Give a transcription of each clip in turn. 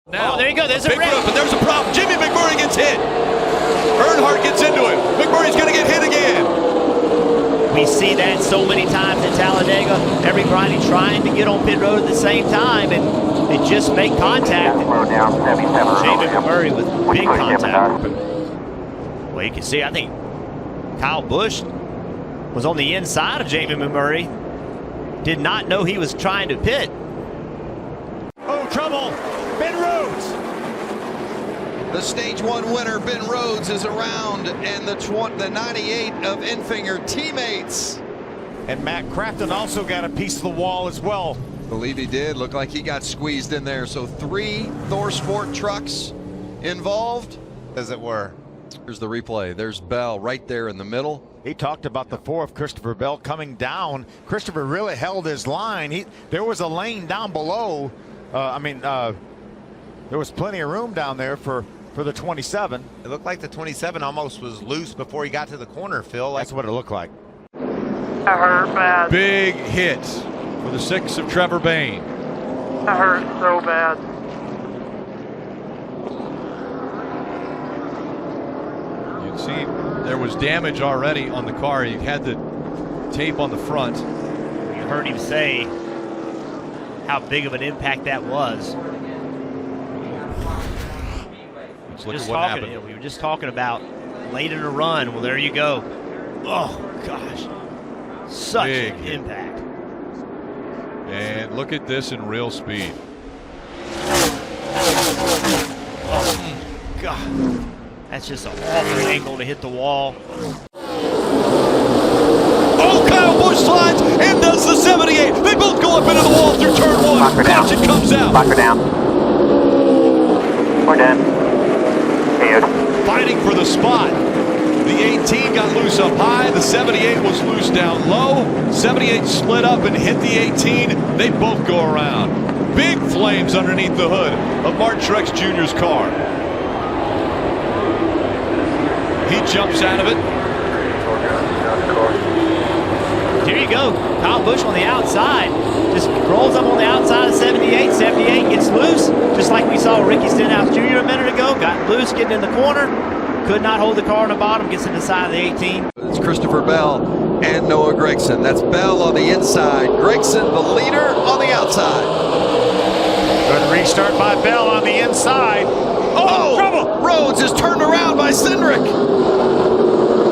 Now, there you go. There's a big wreck. roof, and there's a problem. Jimmy McMurray gets hit. Earnhardt gets into him. McMurray's going to get hit again. We see that so many times in Talladega. Every grinding trying to get on pit road at the same time, and they just make contact. Jamie McMurray with big contact. Well, you can see, I think Kyle Busch was on the inside of Jamie McMurray. Did not know he was trying to pit. Oh, trouble. Ben Rhodes. The stage one winner, Ben Rhodes, is around, and the 98 of Infinger teammates. And Matt Crafton also got a piece of the wall as well. Believe he did. Looked like he got squeezed in there. So 3 Thor Sport trucks involved, as it were. Here's the replay. There's Bell right there in the middle. He talked about the 4 of Christopher Bell coming down. Christopher really held his line. There was a lane down below. There was plenty of room down there for the 27. It looked like the 27 almost was loose before he got to the corner, Phil. That's what it looked like. I hurt bad. Big hit for the 6 of Trevor Bayne. I hurt so bad. You'd see there was damage already on the car. You had the tape on the front. You heard him say how big of an impact that was. Look at what happened. We were just talking about late in the run. Well, there you go. Oh, gosh. Such Big an hit. impact. And look at this in real speed. Oh, God. That's just an awful angle to hit the wall. Oh, Kyle Busch slides and does the 78. They both go up into the wall through turn 1. Caution comes out. Lock her down. We're done. Fighting for the spot. The 18 got loose up high. The 78 was loose down low. 78 split up and hit the 18. They both go around. Big flames underneath the hood of Martin Truex Jr.'s car. He jumps out of it. Here you go. Kyle Busch on the outside. Just rolls up on the outside of 78. 78 gets loose, just like we saw Ricky Stenhouse Jr. a minute ago. Got loose getting in the corner. Could not hold the car on the bottom. Gets in the side of the 18. It's Christopher Bell and Noah Gragson. That's Bell on the inside. Gragson, the leader, on the outside. Good restart by Bell on the inside. Oh, trouble! Rhodes is turned around by Cindric.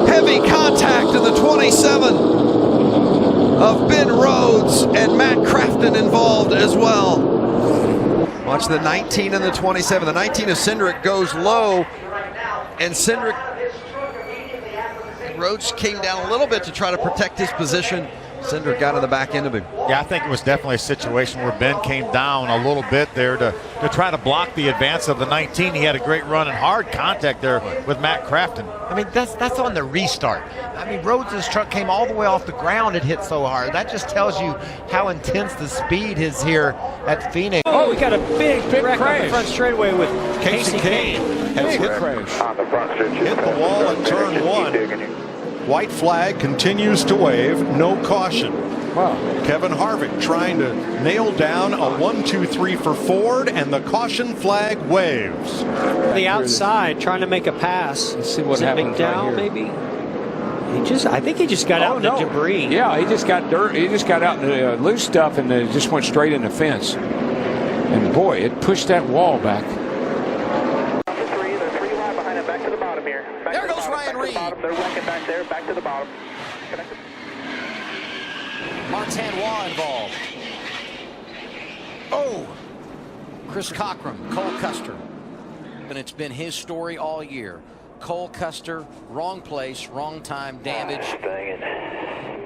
Heavy contact in the 27 of Ben Rhodes, and Matt Crafton involved as well. Watch the 19 and the 27. The 19 of Cindric goes low, and Cindric, Rhodes came down a little bit to try to protect his position. Cindric got on the back end of him. Yeah, I think it was definitely a situation where Ben came down a little bit there to try to block the advance of the 19. He had a great run and hard contact there with Matt Crafton. I mean, that's on the restart. I mean, Rhodes' truck came all the way off the ground. It hit so hard. That just tells you how intense the speed is here at Phoenix. Oh, we got a big wreck on the front straightaway with Casey Kane. Has hit the wall at turn 1. White flag continues to wave, no caution. Wow. Kevin Harvick trying to nail down a 1-2-3 for Ford, and the caution flag waves. The outside trying to make a pass. Let's see what happens McDowell, right here. maybe. I think he just got out in the debris. Yeah, he just got dirt. He just got out in the loose stuff and just went straight in the fence. And boy, it pushed that wall back. There goes Ryan Reed. They're wrecking back there, back to the bottom. Martin Waugh involved. Oh, Chris Cockrum, Cole Custer. And it's been his story all year. Cole Custer, wrong place, wrong time, damage,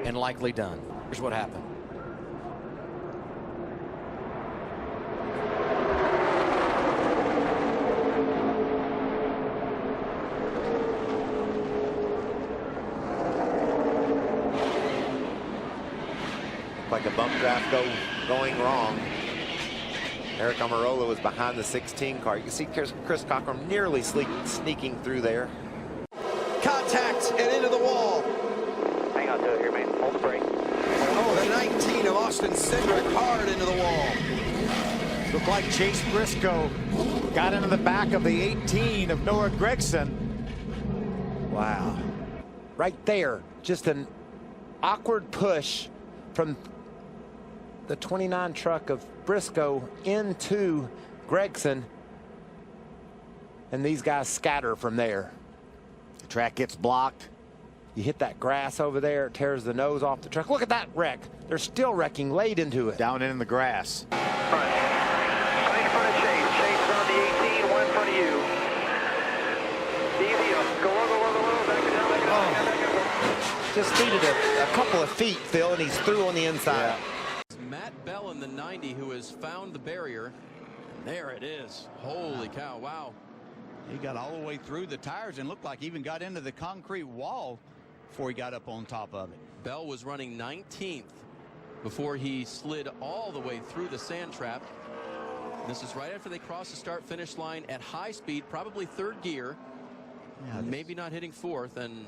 and likely done. Here's what happened. Like a bump draft going wrong. Eric Almirola was behind the 16 car. You can see Chris Cockrum nearly sneaking through there. Contact and into the wall. Hang on to it here, man. Hold the brake. Oh, the 19 of Austin Cindric hard into the wall. Looked like Chase Briscoe got into the back of the 18 of Noah Gragson. Wow. Right there, just an awkward push from the 29 truck of Briscoe into Gragson. And these guys scatter from there. The track gets blocked. You hit that grass over there, it tears the nose off the truck. Look at that wreck. They're still wrecking laid into it. Down in the grass. Right in front of Chase. Chase is on the 18, one in front of you. Easy up. Go low. Back it down, back it down. Just needed a couple of feet, Phil, and he's through on the inside. Matt Bell in the 90 who has found the barrier. And there it is. Holy cow, wow. He got all the way through the tires and looked like he even got into the concrete wall before he got up on top of it. Bell was running 19th before he slid all the way through the sand trap. This is right after they crossed the start-finish line at high speed, probably third gear, maybe not hitting fourth, and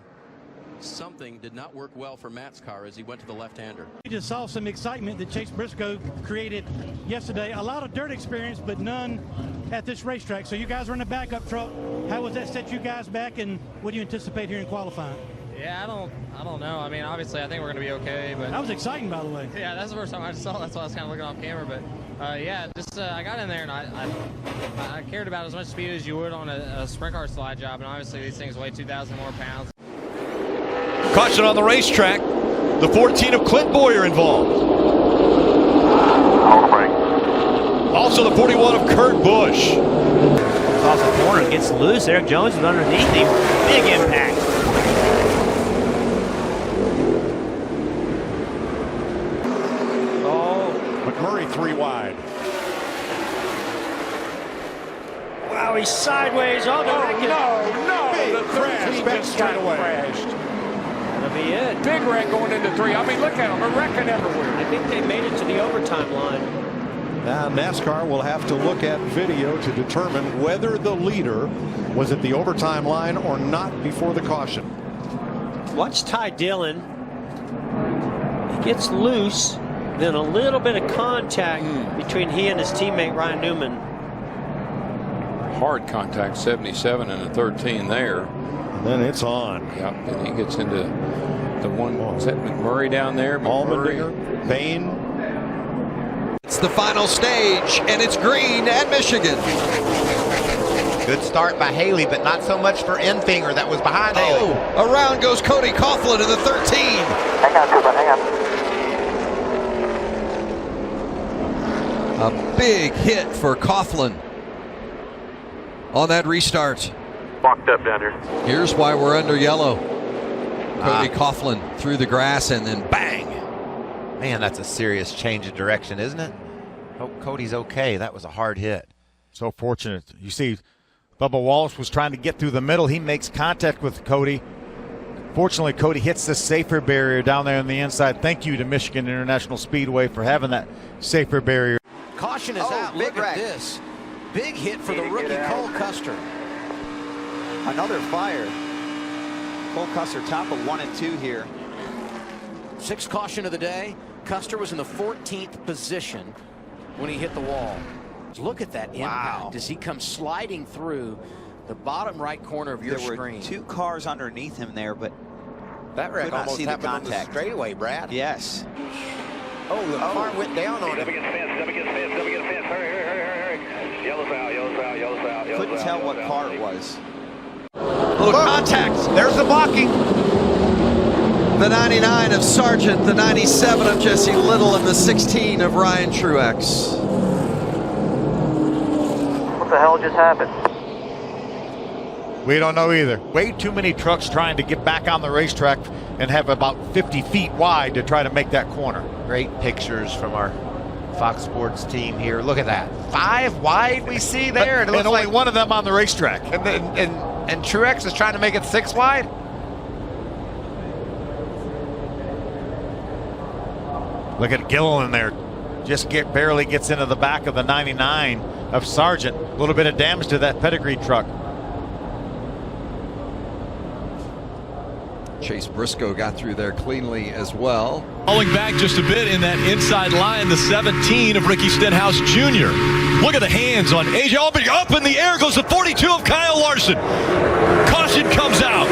something did not work well for Matt's car as he went to the left-hander. We just saw some excitement that Chase Briscoe created yesterday. A lot of dirt experience, but none at this racetrack. So you guys were in the backup truck. How was that set you guys back, and what do you anticipate here in qualifying? Yeah, I don't know. I mean, obviously, I think we're going to be okay. But that was exciting, by the way. Yeah, that's the first time I saw. That's why I was kind of looking off camera. But yeah, just I got in there and I cared about as much speed as you would on a sprint car slide job, and obviously these things weigh 2,000 more pounds. Caution on the racetrack. The 14 of Clint Boyer involved. Also the 41 of Kurt Busch. Off the corner, gets loose. Eric Jones is underneath him. Big impact. McMurray 3 wide. Wow, he's sideways on the wreck. No, Big the crash back straight away. Crashed. That'll be it. Big wreck going into 3. I mean, look at them. They're wrecking everywhere. I think they made it to the overtime line. Now NASCAR will have to look at video to determine whether the leader was at the overtime line or not before the caution. Watch Ty Dillon. He gets loose, then a little bit of contact between he and his teammate Ryan Newman. Hard contact, 77 and a 13 there. And then it's on. Yep, and he gets into the one. Is that McMurray down there? Allmendinger, Bain. It's the final stage, and it's green at Michigan. Good start by Haley, but not so much for Enfinger that was behind Haley. Around goes Cody Coughlin in the 13. Hang on, Cooper, hang on. A big hit for Coughlin on that restart. Walked up down here. Here's why we're under yellow. Cody Coughlin through the grass and then bang. Man, that's a serious change of direction, isn't it? Hope Cody's okay. That was a hard hit. So fortunate. You see, Bubba Wallace was trying to get through the middle. He makes contact with Cody. Fortunately, Cody hits the safer barrier down there on the inside. Thank you to Michigan International Speedway for having that safer barrier. Caution is out. Look at this. Big hit for the rookie Cole Custer. Another fire. Cole Custer top of 1 and 2 here. 6th caution of the day. Custer was in the 14th position when he hit the wall. Look at that impact as he comes sliding through the bottom right corner of your screen. There were 2 cars underneath him there, but that wreck almost happened on the straightaway, Brad. Yes. Oh, the car went down on him. Up against fence. Hurry. Yellow's out. Couldn't tell what car it was. Little contact. There's the blocking. The 99 of Sargent, the 97 of Jesse Little, and the 16 of Ryan Truex. What the hell just happened? We don't know either. Way too many trucks trying to get back on the racetrack and have about 50 feet wide to try to make that corner. Great pictures from our Fox Sports team here. Look at that. 5 wide we see there. And only like one of them on the racetrack. And Truex is trying to make it 6 wide. Look at Gilliland there. Just barely gets into the back of the 99 of Sargent. A little bit of damage to that pedigree truck. Chase Briscoe got through there cleanly as well. Falling back just a bit in that inside line, the 17 of Ricky Stenhouse Jr. Look at the hands on AJ Allmendinger. Up in the air goes the 42 of Kyle Larson. Caution comes out.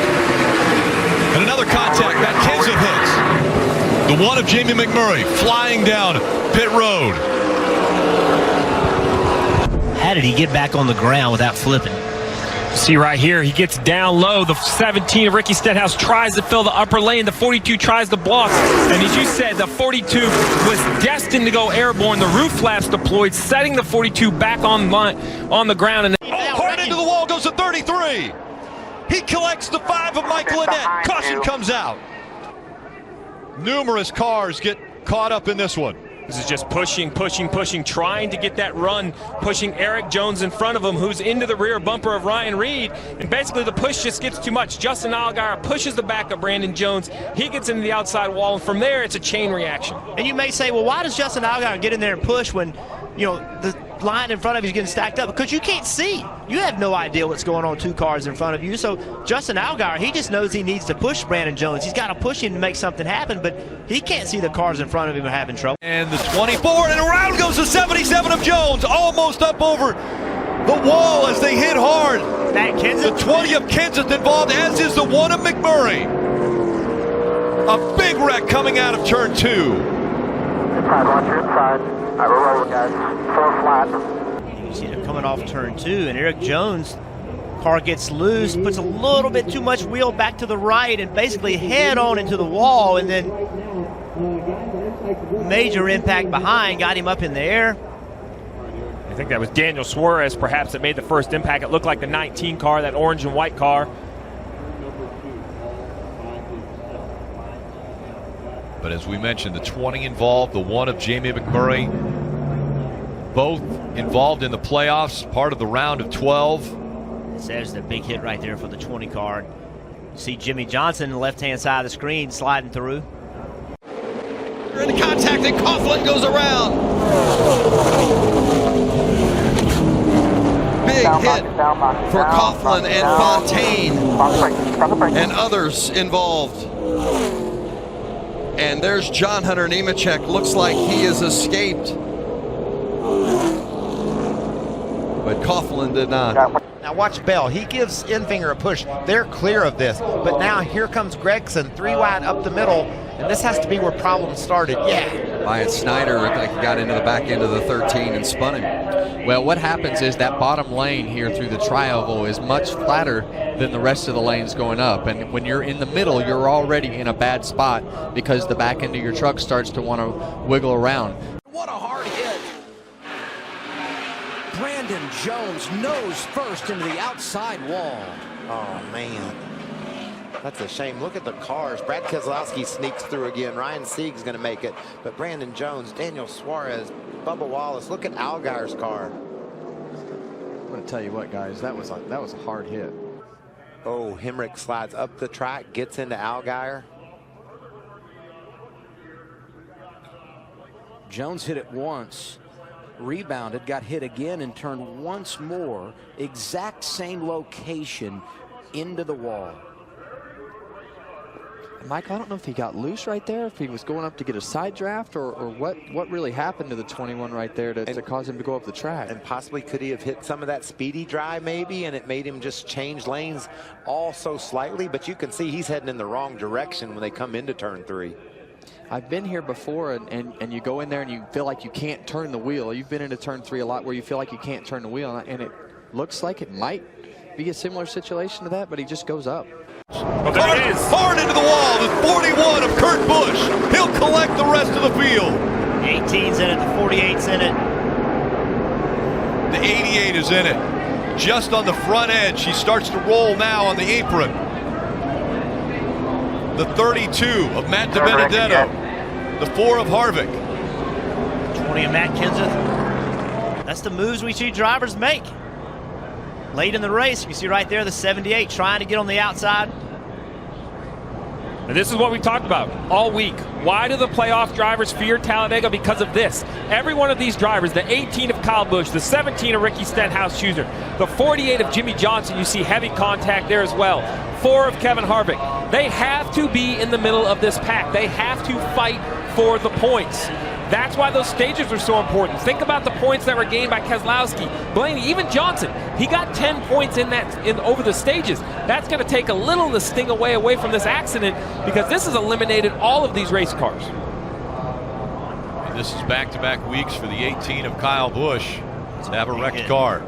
And another contact. Matt Kenseth hits. The 1 of Jamie McMurray flying down pit road. How did he get back on the ground without flipping? See right here, he gets down low. The 17 of Ricky Stenhouse tries to fill the upper lane. The 42 tries to block. And as you said, the 42 was destined to go airborne. The roof flaps deployed, setting the 42 back on the ground. And hard into the wall goes the 33. He collects the 5 of Michael Annett. Caution comes out. Numerous cars get caught up in this one. This is just pushing, trying to get that run, pushing Eric Jones in front of him, who's into the rear bumper of Ryan Reed. And basically the push just gets too much. Justin Allgaier pushes the back of Brandon Jones. He gets into the outside wall, and from there it's a chain reaction. And you may say, well, why does Justin Allgaier get in there and push when, you know, the line in front of you is getting stacked up? Because you can't see. You have no idea what's going on 2 cars in front of you. So Justin Allgaier, he just knows he needs to push Brandon Jones. He's got to push him to make something happen, but he can't see the cars in front of him are having trouble. And the 24, and around goes the 77 of Jones, almost up over the wall as they hit hard. That Kenseth. The 20 of Kenseth involved, as is the 1 of McMurray. A big wreck coming out of turn 2. Inside, watch your inside. All right, we're rolling, guys. 4 flat. You see them coming off turn 2, and Eric Jones' car gets loose, puts a little bit too much wheel back to the right, and basically head on into the wall, and then major impact behind, got him up in the air. I think that was Daniel Suarez perhaps that made the first impact. It looked like the 19 car, that orange and white car. But as we mentioned, the 20 involved, the 1 of Jamie McMurray, both involved in the playoffs, part of the round of 12. There's the big hit right there for the 20 car. You see Jimmy Johnson on the left-hand side of the screen sliding through. They're in contact, and Coughlin goes around. Big hit for Coughlin and Fontaine and others involved. And there's John Hunter Nemechek. Looks like he has escaped. But Coughlin did not. Now watch Bell. He gives Enfinger a push. They're clear of this. But now here comes Gregson, 3 wide up the middle. And this has to be where problems started. Yeah. Wyatt Snyder looked like he got into the back end of the 13 and spun him. Well, what happens is that bottom lane here through the tri-oval is much flatter than the rest of the lanes going up. And when you're in the middle, you're already in a bad spot because the back end of your truck starts to want to wiggle around. What a hard hit. Brandon Jones nose first into the outside wall. Oh, man. That's a shame. Look at the cars. Brad Keselowski sneaks through again. Ryan Sieg's going to make it. But Brandon Jones, Daniel Suarez, Bubba Wallace. Look at Allgaier's car. I'm going to tell you what, guys. That was a hard hit. Oh, Hemrick slides up the track, gets into Allgaier. Jones hit it once, rebounded, got hit again, and turned once more. Exact same location into the wall. Michael, I don't know if he got loose right there, if he was going up to get a side draft, or what really happened to the 21 right there to cause him to go up the track. And possibly could he have hit some of that speedy dry maybe, and it made him just change lanes all so slightly. But you can see he's heading in the wrong direction when they come into turn 3. I've been here before, and you go in there and you feel like you can't turn the wheel. You've been into turn 3 a lot where you feel like you can't turn the wheel, and it looks like it might be a similar situation to that, but he just goes up. Oh, there it is. Hard into the wall, the 41 of Kurt Busch. He'll collect the rest of the field. 18's in it, the 48's in it. The 88 is in it. Just on the front edge. She starts to roll now on the apron. The 32 of Matt DiBenedetto. The 4 of Harvick. 20 of Matt Kenseth. That's the moves we see drivers make. Late in the race, you can see right there the 78 trying to get on the outside. And this is what we talked about all week. Why do the playoff drivers fear Talladega? Because of this. Every one of these drivers, the 18 of Kyle Busch, the 17 of Ricky Stenhouse-Schuster, the 48 of Jimmy Johnson, you see heavy contact there as well, 4 of Kevin Harvick. They have to be in the middle of this pack. They have to fight for the points. That's why those stages are so important. Think about the points that were gained by Keselowski, Blaney, even Johnson. He got 10 points in over the stages. That's going to take a little of the sting away from this accident, because this has eliminated all of these race cars. And this is back-to-back weeks for the 18 of Kyle Busch to have a wrecked car.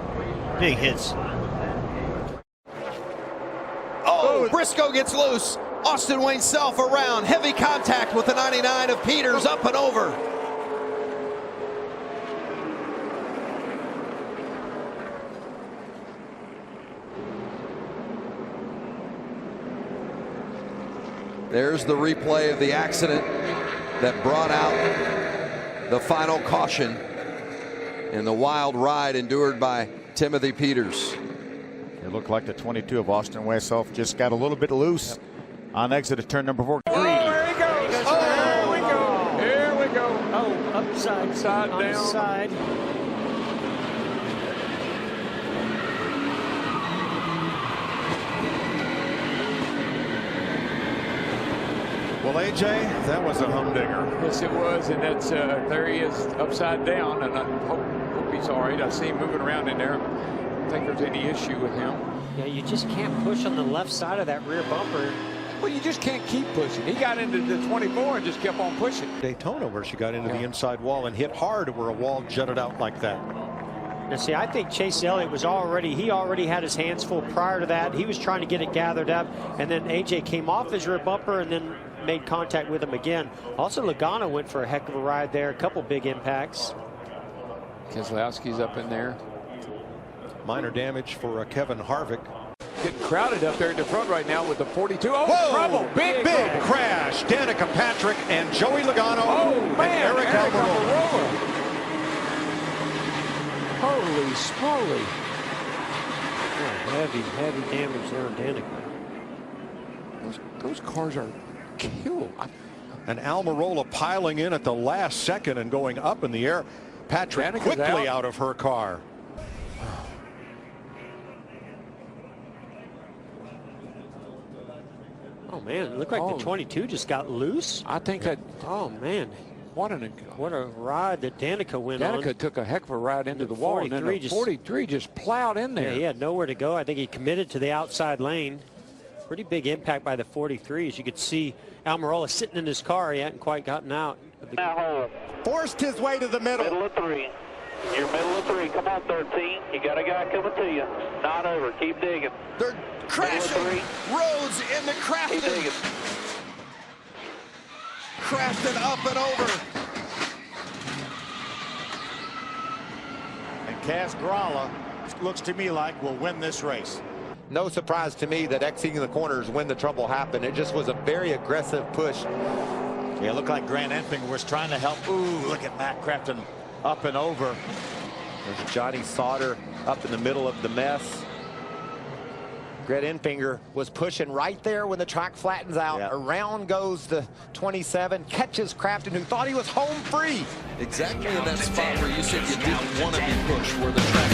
Big hits. Oh, Briscoe gets loose. Austin Wayne Self around. Heavy contact with the 99 of Peters, up and over. There's the replay of the accident that brought out the final caution in the wild ride endured by Timothy Peters. It looked like the 22 of Austin Wayne Self just got a little bit loose on exit of turn number 4. Oh, there he goes. Oh, here we go. Here we go. Oh, upside down. Side. Well, AJ, that was a humdinger. Yes, it was, and that's there he is upside down, and I hope he's all right. I see him moving around in there. I don't think there's any issue with him. Yeah, you just can't push on the left side of that rear bumper. Well, you just can't keep pushing. He got into the 24 and just kept on pushing. Daytona, where she got into the inside wall and hit hard where a wall jutted out like that. Now, see, I think Chase Elliott was already had his hands full prior to that. He was trying to get it gathered up, and then AJ came off his rear bumper and then made contact with him again. Also, Logano went for a heck of a ride there. A couple big impacts. Keselowski's up in there. Minor damage for Kevin Harvick. Getting crowded up there in the front right now with the 42. Oh, whoa, trouble. Big crash. Danica Patrick and Joey Logano. Oh, man. And Eric Almirola. Holy smoly. Oh, heavy damage there on Danica. Those cars are killed. And Almirola piling in at the last second and going up in the air. Patrick Danica's quickly out of her car. Oh man, it looked like the 22 just got loose. I think that. Oh man, what a ride that Danica went on. Danica took a heck of a ride into the wall, and then the 43 just plowed in there. Yeah, he had nowhere to go. I think he committed to the outside lane. Pretty big impact by the 43. As you could see, Almirola sitting in his car. He hadn't quite gotten out. Forced his way to the middle. Middle of 3. You're middle of 3. Come on, 13. You got a guy coming to you. Not over. Keep digging. They're crashing. Rhodes into Crafton. Crafton up and over. And Kaz Grala looks to me like will win this race. No surprise to me that exiting the corners when the trouble happened. It just was a very aggressive push. Yeah, it looked like Grant Enfinger was trying to help. Ooh, look at Matt Crafton up and over. There's Johnny Sauter up in the middle of the mess. Grant Enfinger was pushing right there when the track flattens out. Yep. Around goes the 27, catches Crafton, who thought he was home free. Exactly in that spot where you said you didn't want to be pushed, where the track